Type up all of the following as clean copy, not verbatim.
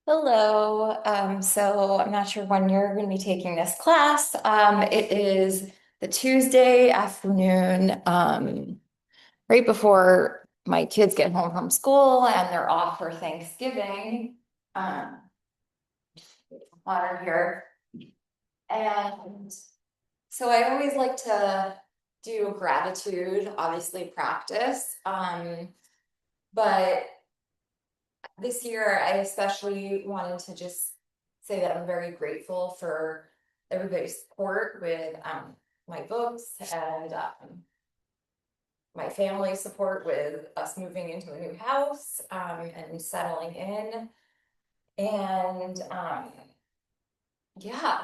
Hello. So I'm not sure when you're going to be taking this class. It is the Tuesday afternoon, right before my kids get home from school and they're off for Thanksgiving. Um, Water here. And so I always like to do gratitude, obviously practice. But this year, I especially wanted to just say that I'm very grateful for everybody's support with my books and my family support with us moving into a new house and settling in. And yeah,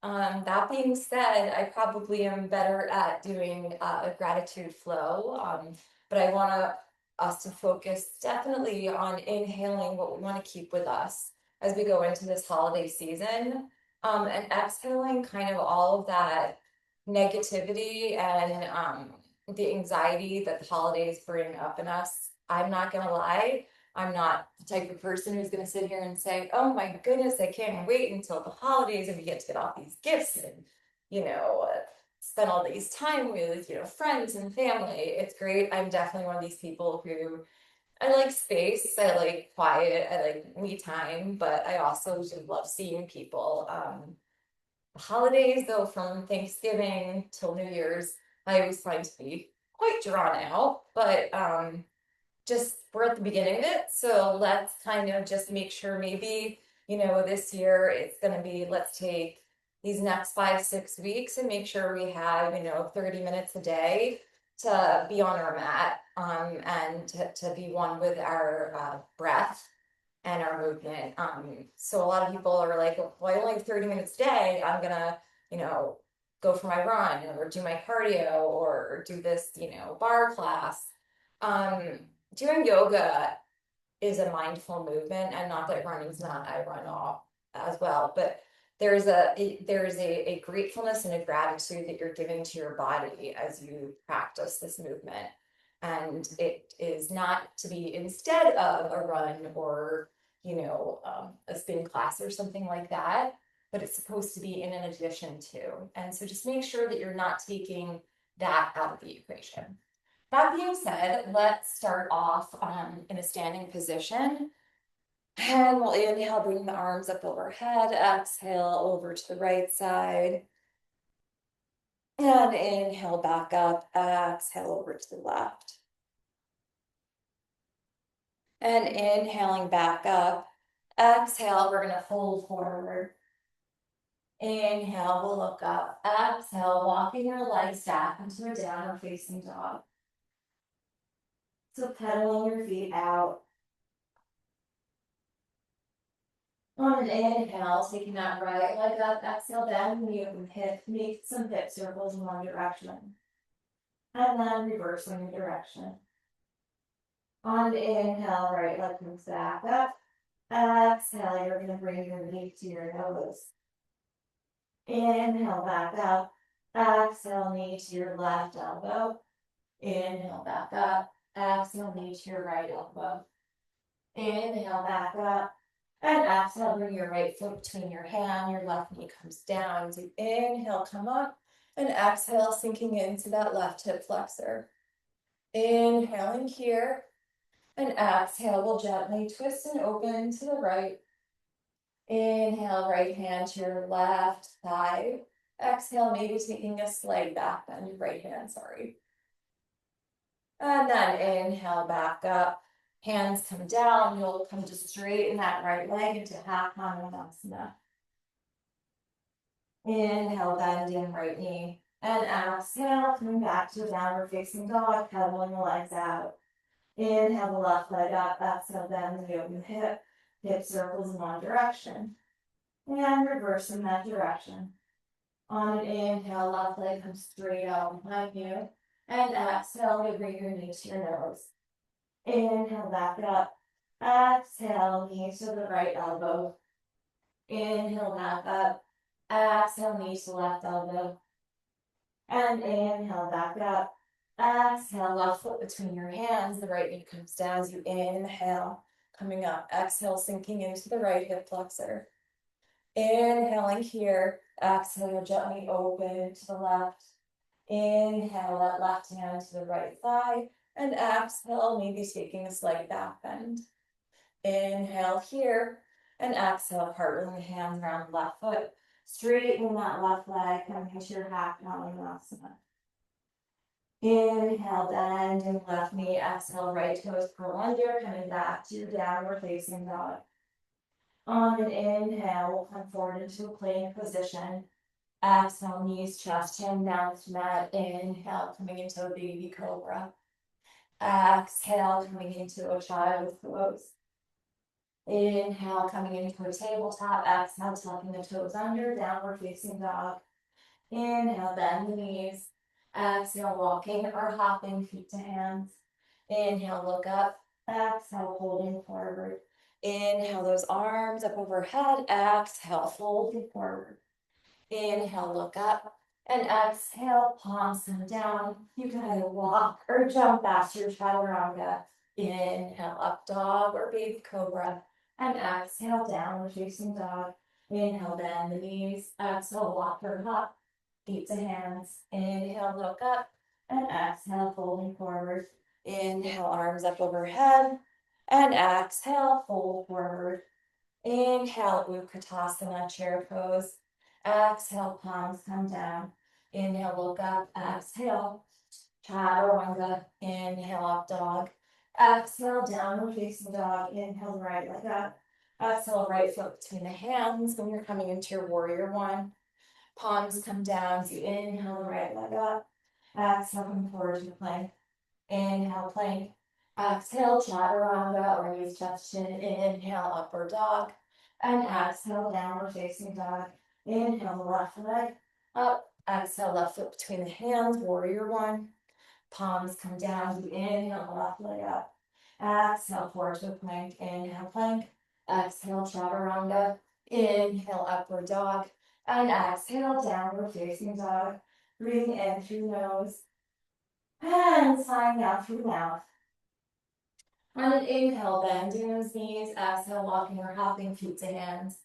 that being said, I probably am better at doing a gratitude flow, but I want us to focus definitely on inhaling what we want to keep with us as we go into this holiday season, and exhaling kind of all of that negativity and the anxiety that the holidays bring up in us. I'm not gonna lie. I'm not the type of person who's going to sit here and say, oh my goodness, I can't wait until the holidays and we get to get all these gifts and, spend all these time with, friends and family. It's great. I'm definitely one of these people who I like space, I like quiet, I like me time, but I also just love seeing people. Holidays, though, from Thanksgiving till New Year's, I always find to be quite drawn out, but just we're at the beginning of it. So let's kind of just make sure maybe, this year it's going to be let's take these next 5, 6 weeks and make sure we have, 30 minutes a day to be on our mat and to be one with our breath and our movement. So a lot of people are like, well, I only have 30 minutes a day. I'm going to, you know, go for my run or do my cardio or do this, bar class. Um, Doing yoga is a mindful movement, and not that running's not, I run off as well, but there's a gratefulness and a gratitude that you're giving to your body as you practice this movement. And it is not to be instead of a run or a spin class or something like that, but it's supposed to be in an addition to. And so just make sure that you're not taking that out of the equation. That being said, let's start off in a standing position. And we'll inhale, bring the arms up overhead, exhale over to the right side. And inhale back up, exhale over to the left. And inhaling back up, exhale, we're gonna fold forward. Inhale, we'll look up, exhale, walking your legs back into a downward facing dog. So pedaling your feet out. On an inhale, taking that right leg up, exhale, bend the knee open hip, make some hip circles in one direction. And then reversing the direction. On the inhale, right leg comes back up. Exhale, you're going to bring your knee to your nose. Inhale, back up. Exhale, knee to your left elbow. Inhale, back up. Exhale, knee to your right elbow. Inhale, back up. And exhale, bring your right foot between your hand, your left knee comes down. So inhale, come up, and exhale, sinking into that left hip flexor. Inhaling here, and exhale, we'll gently twist and open to the right. Inhale, right hand to your left thigh. Exhale, maybe taking a slight back bend, your right hand, sorry. And then inhale, back up. Hands come down, you'll come to straighten that right leg into half Hanumanasana. Inhale, bending right knee. And exhale, coming back to a downward facing dog, pedaling the legs out. Inhale, the left leg up, exhale, bend the open hip, hip circles in one direction. And reverse in that direction. On an inhale, left leg comes straight out behind you. And exhale, you bring your knee to your nose. Inhale, back up. Exhale, knee to the right elbow. Inhale, back up. Exhale, knee to left elbow. And inhale, back up. Exhale, left foot between your hands. The right knee comes down as you inhale. coming up. Exhale, sinking into the right hip flexor. Inhaling here, exhale, gently open to the left. Inhale that left hand to the right thigh, and exhale, maybe taking a slight back bend. Inhale here, and exhale, partwheel the hands around the left foot. Straighten that left leg, coming to your half Kalinasana. Inhale, bending left knee, exhale, right toes curl under, coming back to downward facing dog. On an inhale, we'll come forward into a plank position. Exhale, knees, chest, chin down to mat. Inhale, coming into a baby cobra. Exhale, coming into a child's pose. Inhale, coming into a tabletop. Exhale, tucking the toes under, downward facing dog. Inhale, bend the knees. Exhale, walking or hopping feet to hands. Inhale, look up. Exhale, holding forward. Inhale, those arms up overhead. Exhale, folding forward. Inhale, look up. And exhale, palms come down. You can either walk or jump back to your chaturanga. Inhale, up dog or baby cobra. And exhale, downward facing dog. Inhale, bend the knees. Exhale, walk or hop. Feet to hands. Inhale, look up. And exhale, folding forward. Inhale, arms up overhead. And exhale, fold forward. Inhale, Utkatasana, chair pose. Exhale, palms come down. Inhale, look up. Exhale, chaturanga. Inhale, up dog. Exhale, downward facing dog. Inhale, right leg up. Exhale, right foot between the hands when you're coming into your warrior one. Palms come down as you inhale, the right leg up. Exhale, come forward to plank. Inhale, plank. Exhale, chaturanga or knees, chest, chin. Inhale, upward dog. And exhale, downward facing dog. Inhale, the left leg up. Exhale, left foot between the hands, warrior one. Palms come down. You inhale, the left leg up. Exhale, forward to a plank. Inhale, plank. Exhale, chaturanga. Inhale, upward dog. And exhale, downward facing dog. Breathing in through nose. And sighing out through mouth. On an inhale, bending those knees. Exhale, walking or hopping feet to hands.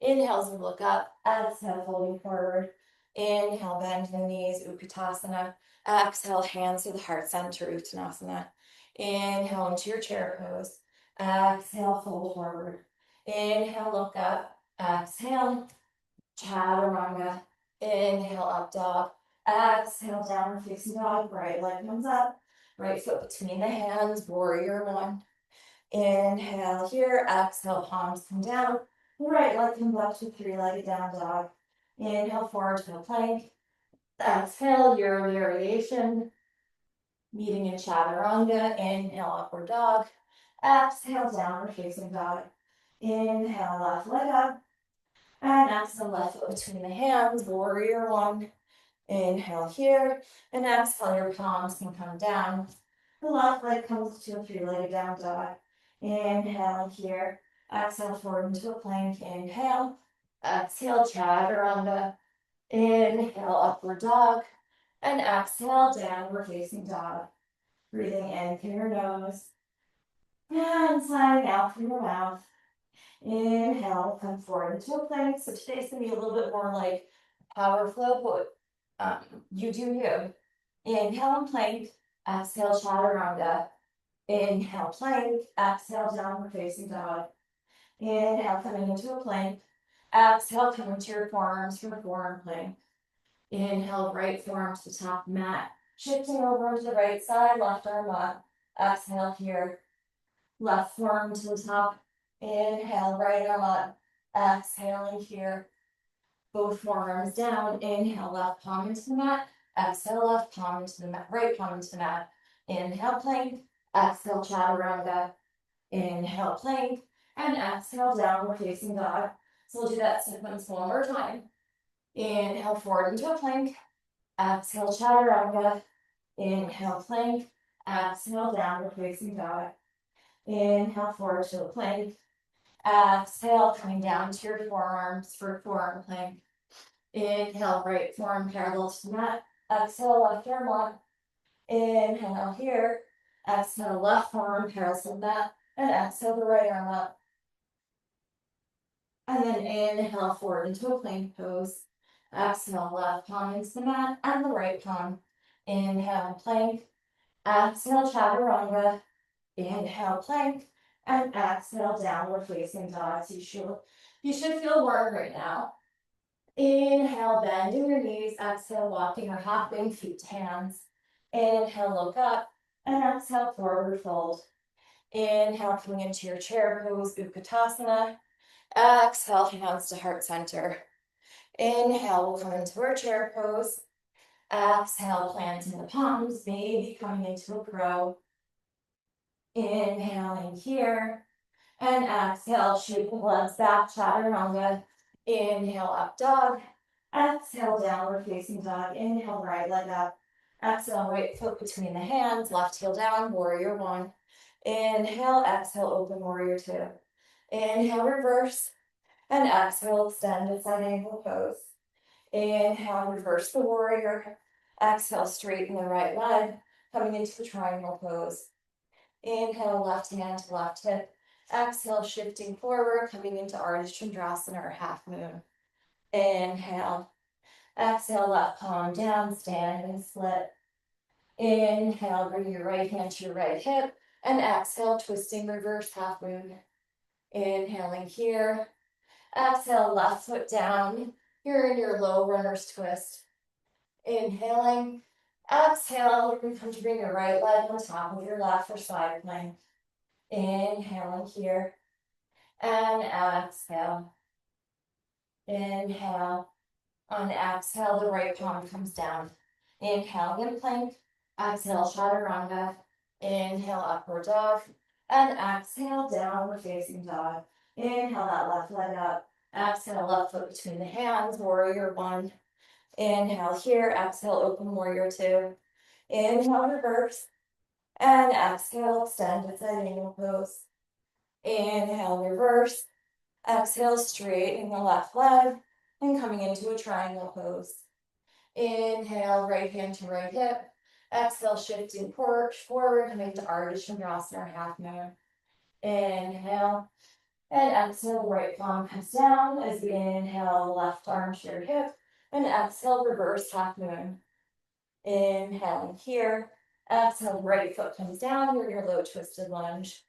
Inhale as we look up. Exhale, folding forward. Inhale, bend the knees, Utkatasana. Exhale, hands to the heart center, Uttanasana. Inhale into your chair pose. Exhale, fold forward. Inhale, look up. Exhale, chaturanga. Inhale, up dog. Exhale, downward facing dog. Right leg comes up. Right foot between the hands, warrior one. Inhale here, exhale, palms come down. Right leg comes up to three-legged down dog. Inhale forward to a plank. Exhale, your variation. Meeting in chaturanga. Inhale, upward dog. Exhale, downward facing dog. Inhale, left leg up. And exhale, left foot between the hands, warrior one. Inhale here, and exhale, your palms can come down. The left leg comes to a three-legged down dog. Inhale here, exhale forward into a plank. Inhale, exhale, chaturanga. Inhale, upward dog. And exhale, downward facing dog. Breathing in through your nose. And sliding out through your mouth. Inhale, come forward into a plank. So today's gonna be a little bit more like power flow, but you do you. Inhale and plank. Exhale, chaturanga. Inhale, plank. Exhale, downward facing dog. Inhale, coming into a plank. Exhale, coming to your forearms for forearm plank. Inhale, right forearm to the top mat. Shifting over to the right side, left arm up. Exhale here. Left forearm to the top. Inhale, right arm up. Exhaling here. Both forearms down. Inhale, left palm into the mat. Exhale, left palm into the mat. Right palm into the mat. Inhale, plank. Exhale, chaturanga. Inhale, plank. And exhale, downward facing dog. So we'll do that sequence one more time. Inhale, forward into a plank. Exhale, chaturanga. Inhale, plank. Exhale, downward facing dog. Inhale, forward to a plank. Exhale, coming down to your forearms for forearm plank. Inhale, right forearm parallel to the mat. Exhale, left arm up. Inhale here. Exhale, left forearm parallel to the mat. And exhale the right arm up. And then inhale forward into a plank pose. Exhale, left palm into the mat and the right palm. Inhale, plank. Exhale, chaturanga. Inhale, plank. And exhale, downward facing dog. So you should feel warm right now. Inhale, bending your knees. Exhale, walking or hopping, feet to hands. Inhale, look up. And exhale, forward fold. Inhale, coming into your chair pose, Utkatasana. Exhale, hands to heart center. Inhale, we'll come into our chair pose. Exhale, planting the palms, maybe coming into a crow. Inhaling here. And exhale, shoot the legs back, chaturanga. Inhale, up dog. Exhale, downward facing dog. Inhale, right leg up. Exhale, right foot between the hands, left heel down, warrior one. Inhale, exhale, open warrior two. Inhale, reverse. And exhale, extended side angle pose. Inhale, reverse the warrior. Exhale, straighten the right leg, coming into the triangle pose. Inhale, left hand to left hip. Exhale, shifting forward, coming into Ardha Chandrasana or half moon. Inhale. Exhale, left palm down, standing split. Inhale, bring your right hand to your right hip. And exhale, twisting reverse half moon. Inhaling here. Exhale, left foot down. You're in your low runner's twist. Inhaling. Exhale, you're going to bring your right leg on top of your left for side plank. Inhaling here. And exhale. Inhale. On exhale, the right palm comes down. Inhale, in plank. Exhale, chaturanga. Inhale, upward dog. And exhale, downward facing dog. Inhale, that left leg up. Exhale, left foot between the hands, warrior one. Inhale here, exhale, open warrior two. Inhale, reverse. And exhale, extended side angle pose. Inhale, reverse. Exhale, straighten the left leg and coming into a triangle pose. Inhale, right hand to right hip. Exhale, shifting forward, coming to Ardha Chandrasana or half moon. Inhale. And exhale, the right palm comes down as you inhale, left arm to your hip. And exhale, reverse half moon. Inhaling here. Exhale, right foot comes down. You're in your low twisted lunge.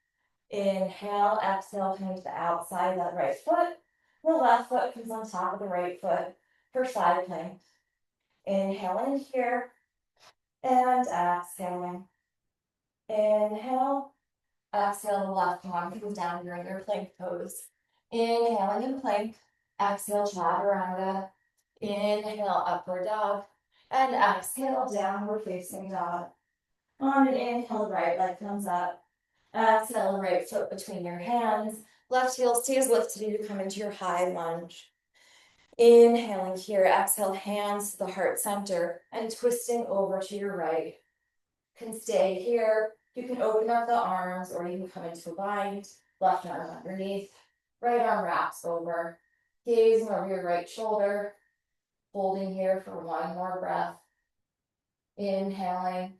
Inhale, exhale, coming to the outside of that right foot. The left foot comes on top of the right foot for side plank. Inhaling here. And exhaling. Inhale. Exhale, the left palm comes down. You're in your plank pose. Inhaling in plank. Exhale, chaturanga. Inhale, upward dog. And exhale, downward facing dog. On an inhale, right leg comes up. Exhale, right foot between your hands. Left heel stays lifted to come into your high lunge. Inhaling here, exhale, hands to the heart center and twisting over to your right. Can stay here. You can open up the arms or you can come into a bind. Left arm underneath. Right arm wraps over. Gazing over your right shoulder. Holding here for one more breath. Inhaling.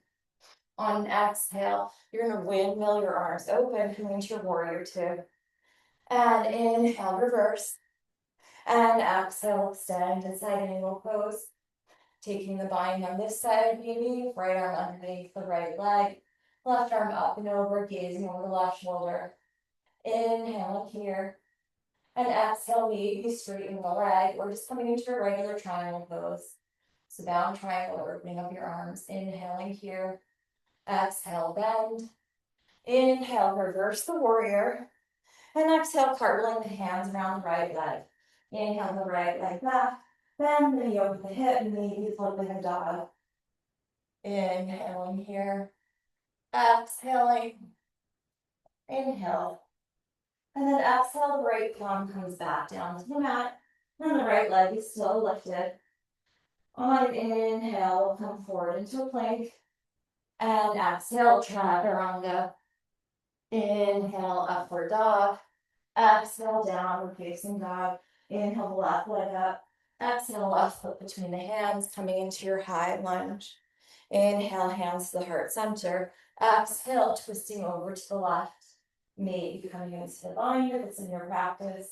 On an exhale, you're going to windmill your arms open, coming into your warrior two. And inhale, reverse. And exhale, extend to side angle pose. Taking the bind on this side, maybe right arm underneath the right leg. Left arm up and over, gazing over the left shoulder. Inhale here. And exhale, maybe straightening the leg or just coming into your regular triangle pose. So down triangle, opening up your arms. Inhaling here. Exhale, bend. Inhale, reverse the warrior. And exhale, cartwheeling the hands around the right leg. Inhale the right leg back. Bend the knee over the hip, maybe flipping a dog. Inhaling here. Exhaling. Inhale. And then exhale, the right palm comes back down to the mat. And the right leg is still lifted. On an inhale, come forward into a plank. And exhale, chaturanga. Inhale, upward dog. Exhale, downward facing dog. Inhale, the left leg up. Exhale, left foot between the hands, coming into your high lunge. Inhale, hands to the heart center. Exhale, twisting over to the left. maybe coming into the bind if it's in your practice,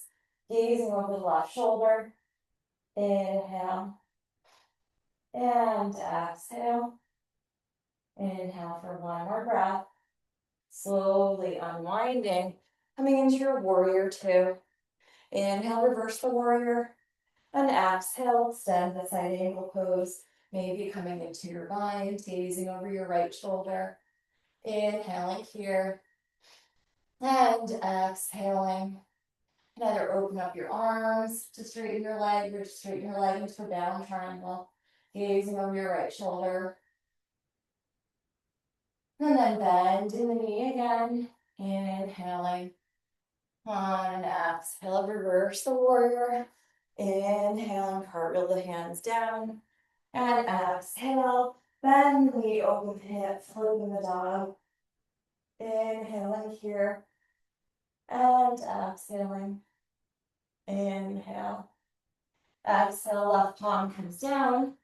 gazing over the left shoulder. Inhale and exhale. Inhale for one more breath. Slowly unwinding, coming into your warrior two. Inhale, reverse the warrior. And exhale, extend the side angle pose. Maybe coming into your bind, gazing over your right shoulder. Inhaling here. And exhaling. And either open up your arms to straighten your leg or to straighten your leg into a down triangle. Gazing over your right shoulder. And then bend in the knee again. Inhaling. On exhale, reverse the warrior. Inhaling, cartwheel the hands down. And exhale, bend the knee, open the hip, floating the dog. Inhaling here. And exhaling. Inhale. Exhale, left palm comes down.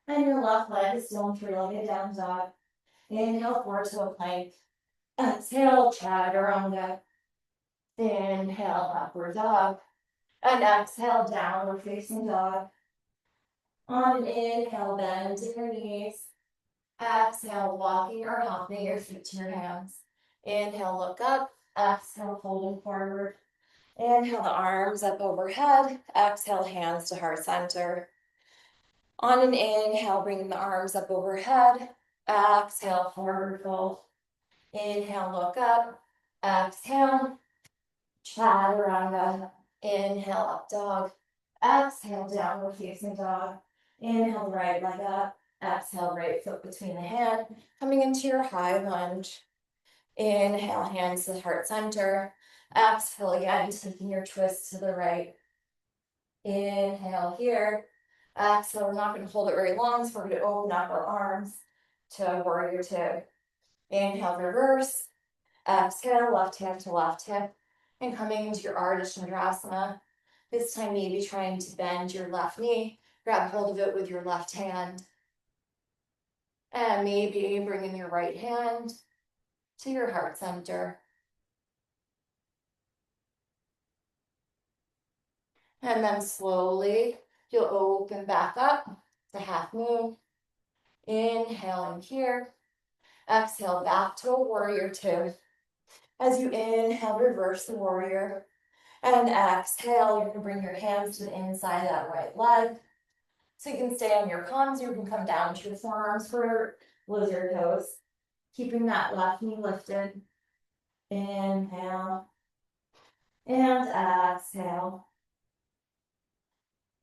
And your left leg is still in three-legged down dog. Inhale, forward to a plank. Exhale, chaturanga. Inhale, upward dog. And exhale, downward facing dog. On an inhale, bend in your knees. Exhale, walking or hopping your feet to your hands. Inhale, look up. Exhale, folding forward. Inhale, the arms up overhead. Exhale, hands to heart center. On an inhale, bringing the arms up overhead. Exhale, forward fold. Inhale, look up. Exhale, chaturanga. Inhale, up dog. Exhale, downward facing dog. Inhale, right leg up. Exhale, right foot between the hand. Coming into your high lunge. Inhale, hands to the heart center. Exhale again, taking your twist to the right. Inhale here. Exhale, we're not going to hold it very long, so we're going to open up our arms to warrior two. Inhale, reverse. Exhale, left hand to left hip. And coming into your Ardha Chandrasana. This time, maybe trying to bend your left knee. Grab hold of it with your left hand. And maybe bringing your right hand to your heart center. And then slowly, you'll open back up to half moon. Inhaling here. Exhale, back to a warrior two. As you inhale, reverse the warrior. And exhale, you're going to bring your hands to the inside of that right leg. So you can stay on your palms, you can come down to your forearms for lizard pose. Keeping that left knee lifted. Inhale. And exhale.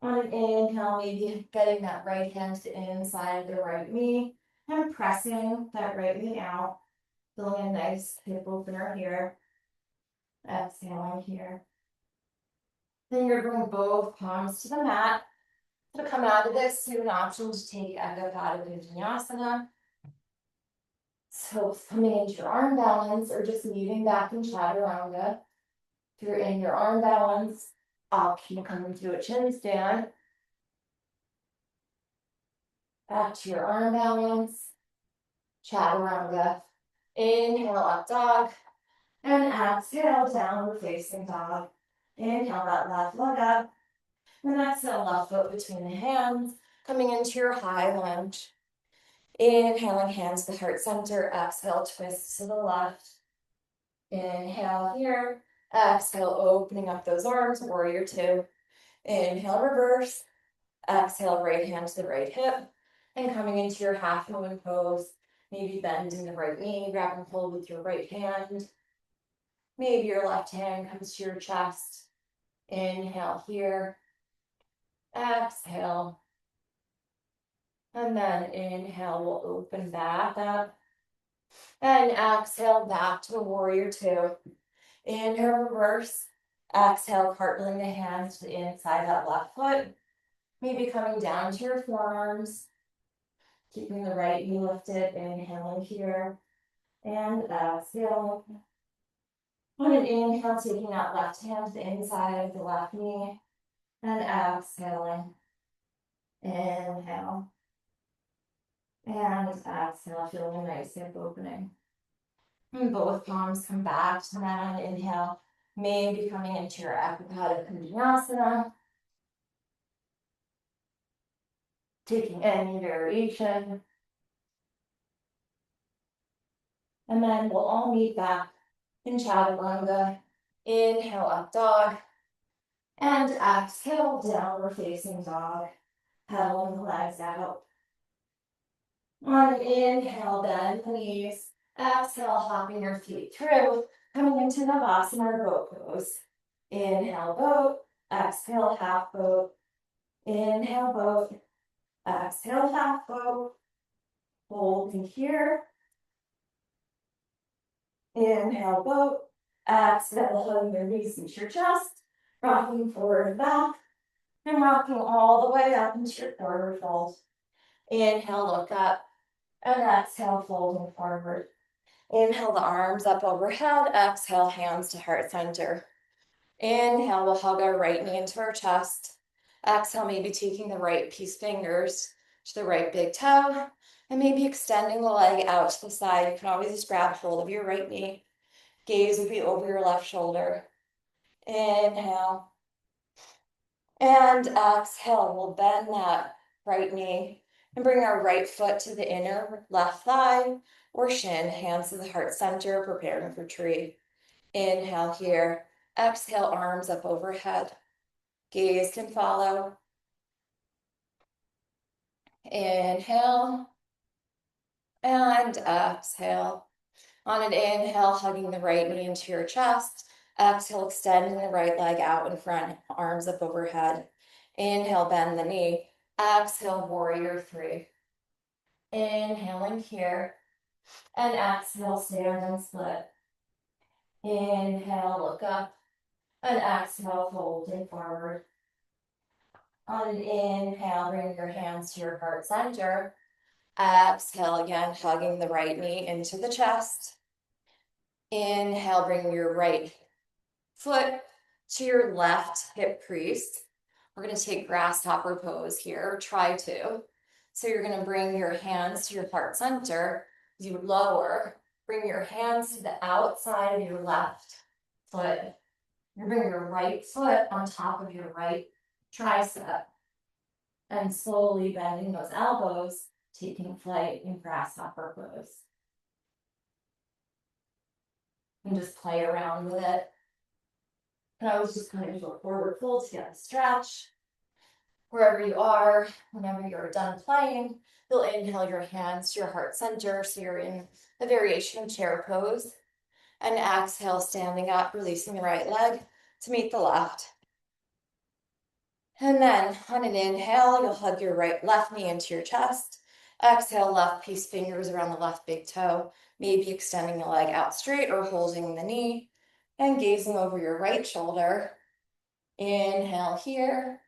On an inhale, maybe getting that right hand to the inside of the right knee and pressing that right knee out. Feeling a nice hip opener here. Exhaling here. Then you're going to bring both palms to the mat. To come out of this, you have an option to take Ekapada Vinyasana. So coming into your arm balance or just leaning back in chaturanga. If you're in your arm balance, option to come into a chin stand. Back to your arm balance. Chaturanga. Inhale, up dog. And exhale, downward facing dog. Inhale, that left leg up. And exhale, left foot between the hands. Coming into your high lunge. Inhaling, hands to the heart center. Exhale, twist to the left. Inhale here. Exhale, opening up those arms, warrior two. Inhale, reverse. Exhale, right hand to the right hip. And coming into your half moon pose. Maybe bending the right knee, grabbing hold with your right hand. Maybe your left hand comes to your chest. Inhale here. Exhale. And then inhale, we'll open back up. And exhale, back to the warrior two. Inhale, reverse. Exhale, cartwheeling the hands to the inside of that left foot. Maybe coming down to your forearms. Keeping the right knee lifted. Inhaling here. And exhale. On an inhale, taking that left hand to the inside of the left knee. And exhaling. Inhale. And exhale, feeling a nice hip opening. And both palms come back to that. Inhale, maybe coming into your Ekapada Kondyasana. Taking any variation. And then we'll all meet back in Chaturanga. Inhale, up dog. And exhale, downward facing dog. Pedaling the legs out. On an inhale, bend the knees. Exhale, hopping your feet through. Coming into Navasana or boat pose. Inhale, boat. Exhale, half boat. Inhale, boat. Exhale, half boat. Holding here. Inhale, boat. Exhale, hugging your knees into your chest. Rocking forward and back. And rocking all the way up into your forward fold. Inhale, look up. And exhale, folding forward. Inhale the arms up overhead. Exhale, hands to heart center. Inhale, we'll hug our right knee into our chest. Exhale, maybe taking the right peace fingers to the right big toe. And maybe extending the leg out to the side. You can always just grab hold of your right knee. Gaze will be over your left shoulder. Inhale. And exhale, we'll bend that right knee and bring our right foot to the inner left thigh or shin, hands to the heart center, preparing for tree. Inhale here. Exhale, arms up overhead. Gaze can follow. Inhale. And exhale. On an inhale, hugging the right knee into your chest. Exhale, extending the right leg out in front, arms up overhead. Inhale, bend the knee. Exhale, warrior three. Inhaling here. And exhale, stand and split. Inhale, look up. And exhale, folding forward. On an inhale, bring your hands to your heart center. Exhale again, hugging the right knee into the chest. Inhale, bring your right foot to your left hip crease. We're going to take grasshopper pose here, try to. So you're going to bring your hands to your heart center. You lower, bring your hands to the outside of your left foot. You bring your right foot on top of your right tricep. And slowly bending those elbows, taking flight in grasshopper pose. And just play around with it. And I was just kind of do a forward fold to get a stretch. Wherever you are, whenever you're done playing, you'll inhale your hands to your heart center. So you're in the variation chair pose. And exhale, standing up, releasing the right leg to meet the left. And then on an inhale, you'll hug your left knee into your chest. Exhale, left peace fingers around the left big toe, maybe extending the leg out straight or holding the knee and gazing over your right shoulder. Inhale here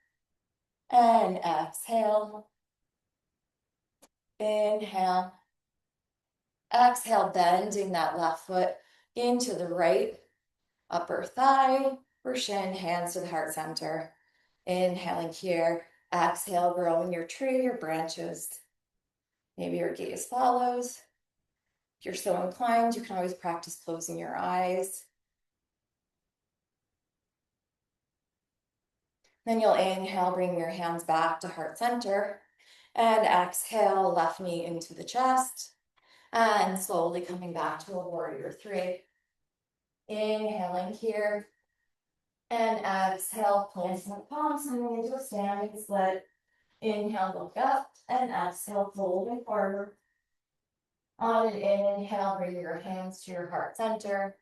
and exhale. Inhale. Exhale, bending that left foot into the right upper thigh or shin, hands to the heart center. Inhaling here. Exhale, growing your tree, your branches. Maybe your gaze follows. If you're so inclined, you can always practice closing your eyes. Then you'll inhale, bring your hands back to heart center. And exhale, left knee into the chest. And slowly coming back to a warrior three. Inhaling here. And exhale, planting the palms, moving into a standing split. Inhale, look up. And exhale, folding forward. On an inhale, bring your hands to your heart center.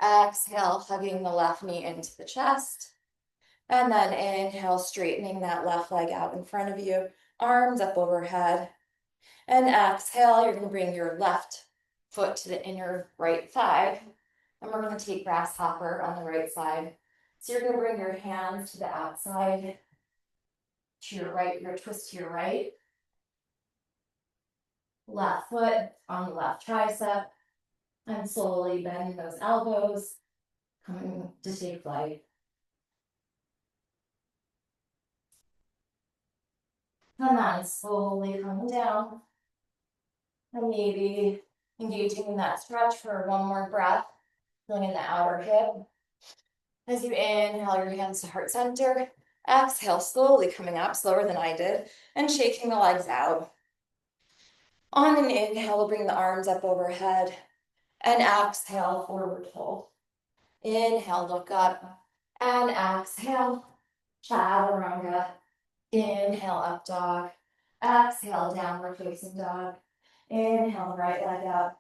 Exhale, hugging the left knee into the chest. And then inhale, straightening that left leg out in front of you, arms up overhead. And exhale, you're going to bring your left foot to the inner right thigh. And we're going to take grasshopper on the right side. So you're going to bring your hands to the outside, to your right, your twist to your right. Left foot on the left tricep. And slowly bending those elbows, coming to take flight. And then slowly coming down. And maybe Engaging in that stretch for one more breath, feeling in the outer hip. As you inhale your hands to heart center, exhale, slowly coming up, slower than I did, and shaking the legs out. On an inhale, we'll bring the arms up overhead, and exhale, forward fold. Inhale, look up, and exhale, chaturanga. Inhale, up dog. Exhale, downward facing dog. Inhale, right leg up.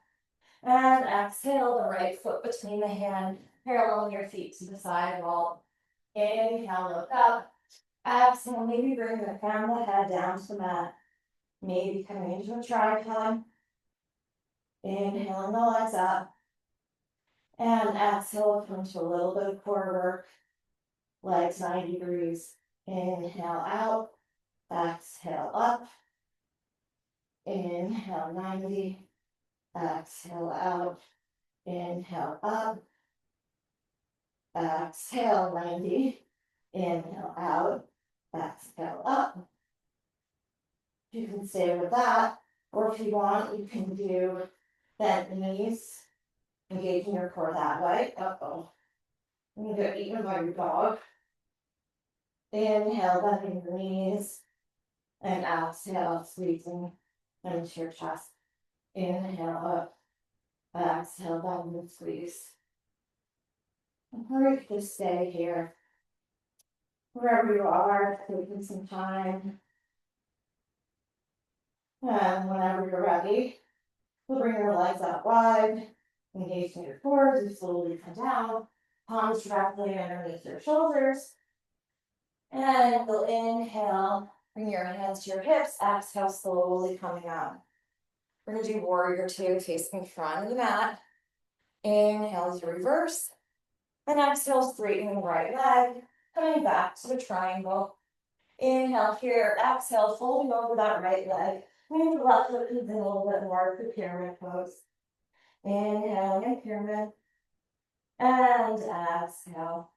And exhale, the right foot between the hand, paralleling your feet to the side wall. Inhale, look up. Exhale, maybe bring the crown of the head down to the mat. Maybe coming into a tripod. Inhaling the legs up. And exhale, come to a little bit of core work. Legs 90 degrees. Inhale out. Exhale up. Inhale 90. Exhale out. Inhale up. Exhale 90. Inhale out. Exhale up. You can stay with that. Or if you want, you can do bent knees. Engaging your core that way. Uh-oh. I'm going to get eaten by your dog. Inhale, bending your knees. And exhale, squeezing into your chest. Inhale up. Exhale, bend and squeeze. Or you can just stay here. Wherever you are, taking some time. And whenever you're ready, we'll bring your legs out wide. Engaging your core as you slowly come down. Palms directly underneath your shoulders. And we'll inhale, bring your hands to your hips, exhale, slowly coming up. We're gonna do warrior two, facing front of the mat. Inhale as you reverse, and exhale, straightening the right leg, coming back to the triangle. Inhale here, exhale, folding over that right leg. Maybe the left foot comes in a little bit more for pyramid pose. Inhale in pyramid, and exhale.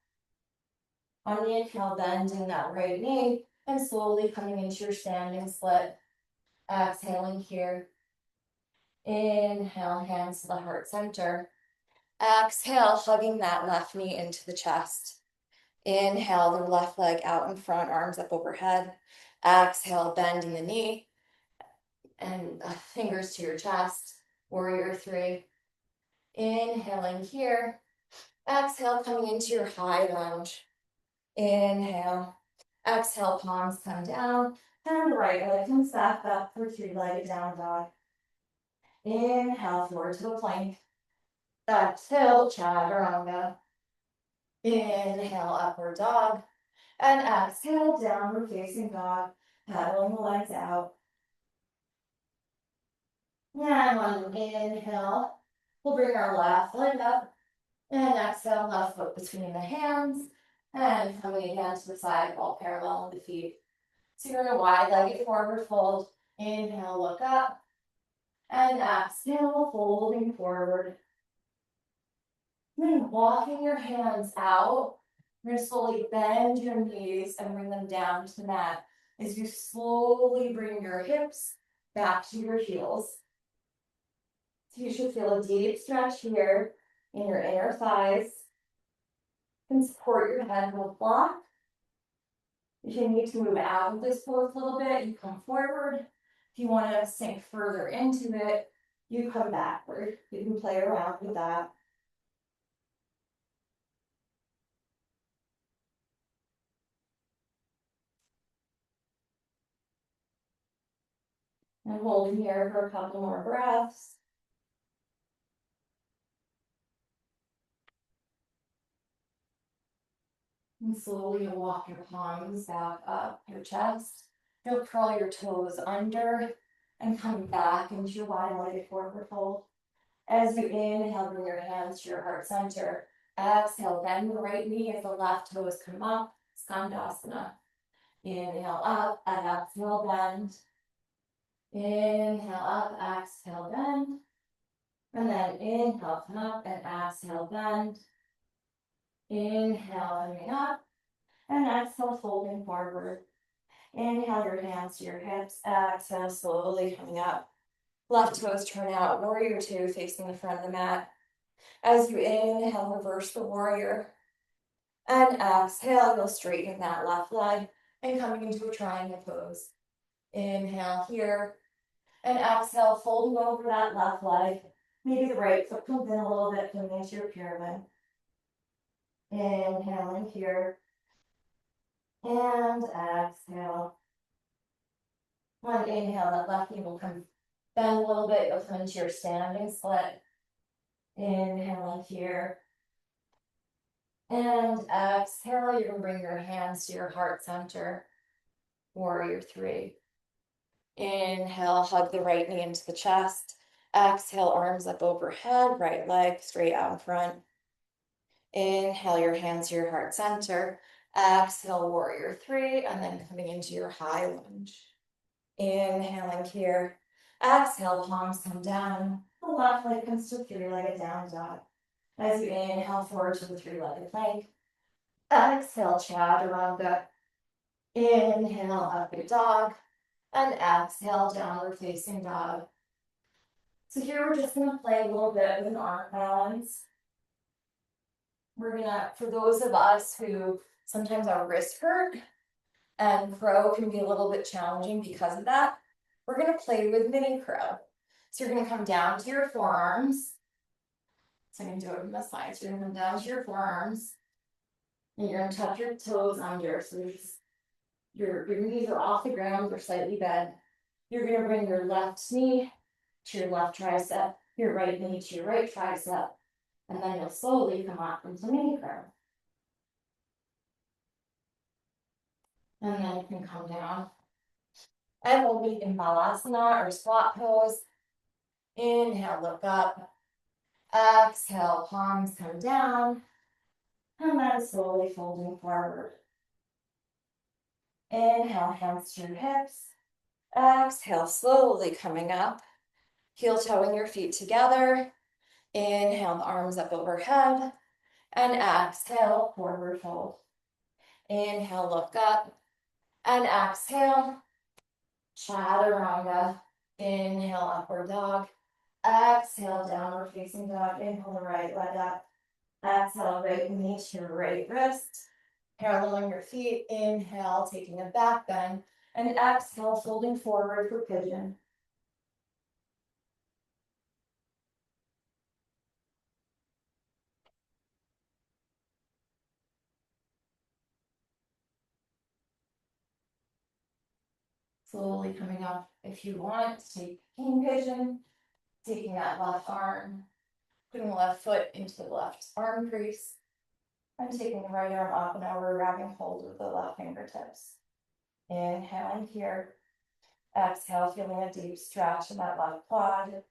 On the inhale, bending that right knee and slowly coming into your standing split. Exhaling here. Inhale, hands to the heart center. Exhale, hugging that left knee into the chest. Inhale, the left leg out in front, arms up overhead. Exhale, bending the knee and fingers to your chest. Warrior three. Inhaling here. Exhale, coming into your high lunge. Inhale. Exhale, palms come down, and the right leg comes back up for three-legged down dog. Inhale, forward to the plank. Exhale, chaturanga. Inhale, upward dog. And exhale, downward facing dog, pedaling the legs out. And on an inhale, we'll bring our left leg up. And exhale, left foot between the hands. And coming again to the side wall, parallel with the feet. So you're in a wide-legged forward fold. Inhale, look up. And exhale, folding forward. Then walking your hands out. You're going to slowly bend your knees and bring them down to the mat as you slowly bring your hips back to your heels. So you should feel a deep stretch here in your inner thighs. You can support your head with a block. If you need to move out of this pose a little bit, you come forward. If you want to sink further into it, you come backward. You can play around with that. And hold here for a couple more breaths. And slowly you'll walk your palms back up your chest. You'll curl your toes under and come back into your wide-legged forward fold. As you inhale, bring your hands to your heart center. Exhale, bend the right knee as the left toes come up, Skandasana. Inhale up, exhale, bend. Inhale up, exhale, bend. And then inhale, come up, and exhale, bend. Inhale, coming up, and exhale, folding forward. Inhale your hands to your hips, exhale, slowly coming up. Left toes turn out, warrior two facing the front of the mat. As you inhale, reverse the warrior. And exhale, you'll straighten that left leg and coming into a triangle pose. Inhale here. And exhale, folding over that left leg. Maybe the right foot comes in a little bit, coming into your pyramid. Inhaling here. And exhale. On inhale, that left knee will come bend a little bit. You'll come into your standing split. Inhaling here. And exhale, you're going to bring your hands to your heart center. Warrior three. Inhale, hug the right knee into the chest. Exhale, arms up overhead, right leg straight out in front. Inhale, your hands to your heart center. Exhale, warrior three, and then coming into your high lunge. Inhaling here. Exhale, palms come down. The left leg comes to three-legged down dog. As you inhale forward to the three-legged plank. Exhale, chaturanga. Inhale, upward dog. And exhale, downward facing dog. So here we're just going to play a little bit with an arm balance. We're going to, for those of us who sometimes our wrists hurt, and crow can be a little bit challenging because of that, we're going to play with mini crow. So you're going to come down to your forearms. So I'm going to do it from the side. So you're going to come down to your forearms. And you're going to tuck your toes under. So your knees are off the ground or slightly bent. You're going to bring your left knee to your left tricep, your right knee to your right tricep, and then you'll slowly come up into mini crow. And then you can come down. And we'll be in balasana or squat pose. Inhale, look up. Exhale, palms come down. And then slowly folding forward. Inhale, hands to your hips. Exhale, slowly coming up. Heel toeing your feet together. Inhale, the arms up overhead. And exhale, forward fold. Inhale, look up. And exhale, chaturanga. Inhale, upward dog. Exhale, downward facing dog. Inhale, the right leg up. Exhale, right knee to your right wrist. Paralleling your feet. Inhale, taking a back bend. And exhale, folding forward for pigeon. Slowly coming up. If you want, take king pigeon. Taking that left arm. Putting the left foot into the left arm crease. And taking the right arm up, and now we're grabbing hold of the left fingertips. Inhaling here. Exhale, feeling a deep stretch in that left quad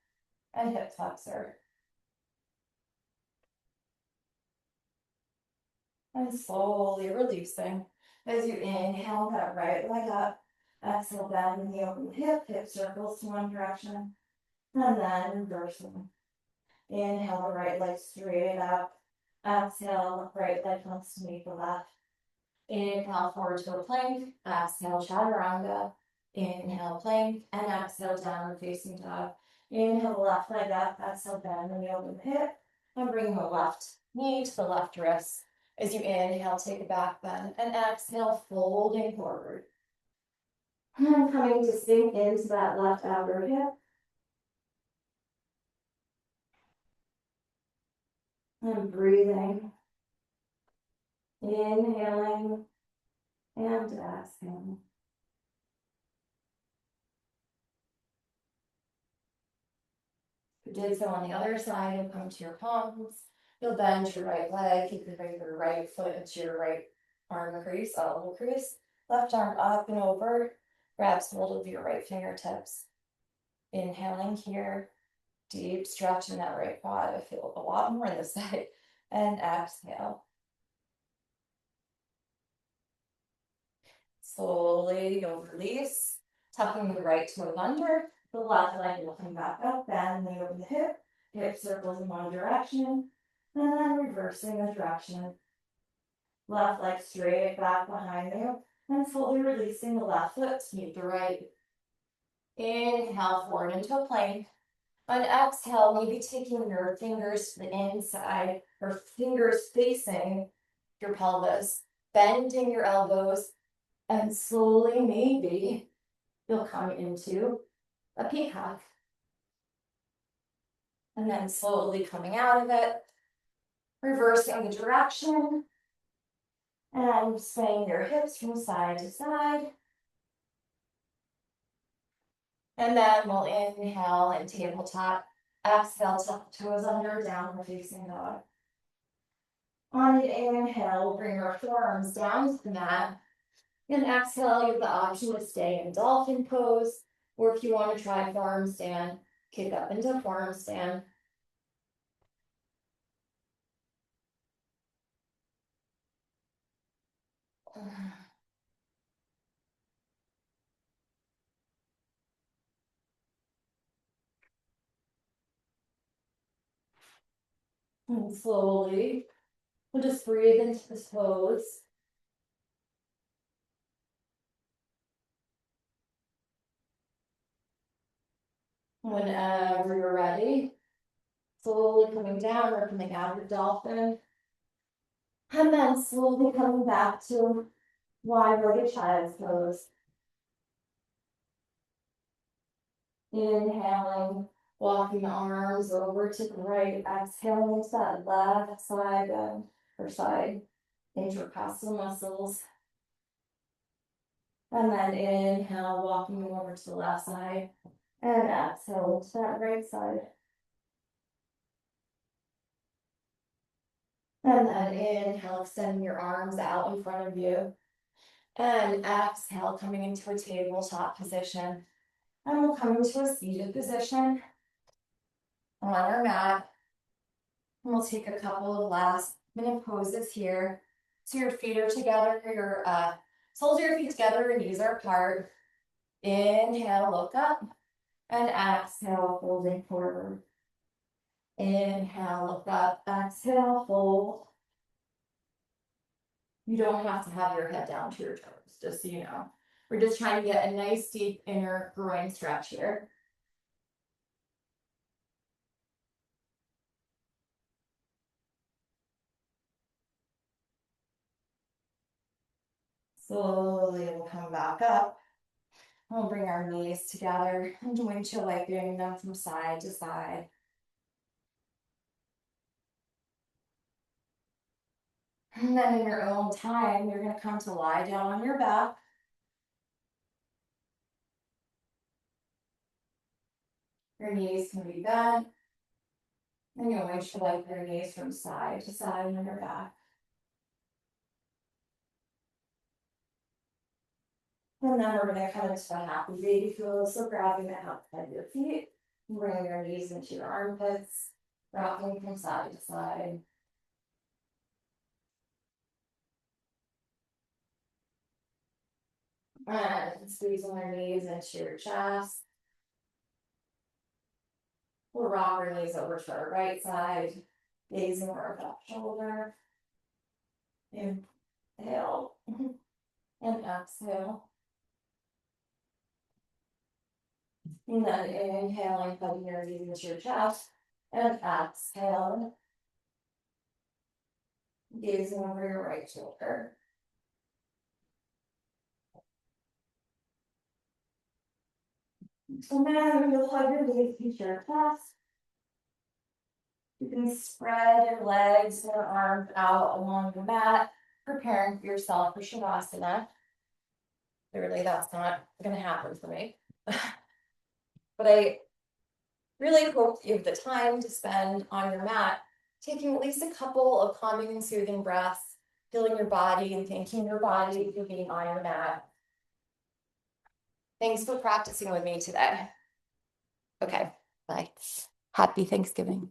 and hip flexor. And slowly releasing. As you inhale, that right leg up. Exhale, bend in the open hip circles to one direction. And then reversing. Inhale, the right leg straight up. Exhale, right leg comes to meet the left. Inhale, forward to a plank. Exhale, chaturanga. Inhale, plank. And exhale, downward facing dog. Inhale, the left leg up. Exhale, bend in the open hip. And bring the left knee to the left wrist. As you inhale, take a back bend. And exhale, folding forward. And coming to sink into that left outer hip. And breathing. Inhaling and exhaling. If you did so on the other side, you'll come to your palms. You'll bend your right leg. You can bring your right foot into your right arm crease, elbow crease. Left arm up and over. Grabs hold of your right fingertips. Inhaling here. Deep stretch in that right quad. I feel a lot more on this side. And exhale. Slowly you'll release, tucking the right toe under. The left leg will come back up, bend the open the hip circles in one direction, and then reversing the direction. Left leg straight back behind you, and slowly releasing the left foot to meet the right. Inhale forward into a plank. On exhale, maybe taking your fingers to the inside or fingers facing your pelvis, bending your elbows, and slowly, maybe you'll come into a peacock. And then slowly coming out of it, reversing the direction, and swaying your hips from side to side. And then we'll inhale and tabletop. Exhale, tuck toes under, downward facing dog. On an inhale, we'll bring our forearms down to the mat. And exhale, you have the option to stay in dolphin pose, or if you want to try forearm stand, kick up into forearm stand. And slowly, we'll just breathe into this pose. Whenever you're ready, slowly coming down or coming out of dolphin. And then slowly coming back to wide-legged child's pose. Inhaling, walking the arms over to the right, exhaling into that left side bend or side intercostal muscles. And then inhale, walking over to the left side, and exhale to that right side. And then inhale, extending your arms out in front of you. And exhale, coming into a tabletop position. And we'll come into a seated position on our mat. And we'll take a couple of last minute poses here. So your feet are together, your soles of your feet together, your knees are apart. Inhale, look up. And exhale, folding forward. Inhale, look up. Exhale, fold. You don't have to have your head down to your toes, just so you know. We're just trying to get a nice deep inner groin stretch here. Slowly we'll come back up. We'll bring our knees together and windshield wiping them from side to side. And then in your own time, you're going to come to lie down on your back. Your knees can be bent. And you'll windshield wipe your knees from side to side on your back. And then we're going to come into a happy baby pose. So grabbing the outside of your feet, bringing your knees into your armpits, rocking from side to side. And squeezing our knees into your chest. We'll rock our knees over to our right side, gazing over our left shoulder. Inhale and exhale. And then inhaling, putting your knees into your chest, and exhale, gazing over your right shoulder. So now you'll hug your knees into your chest. You can spread your legs and your arms out along the mat, preparing for yourself for Shavasana. Clearly, that's not going to happen for me. But I really hope you have the time to spend on your mat, taking at least a couple of calming and soothing breaths, feeling your body and thanking your body for being on your mat. Thanks for practicing with me today. Okay, bye. Happy Thanksgiving.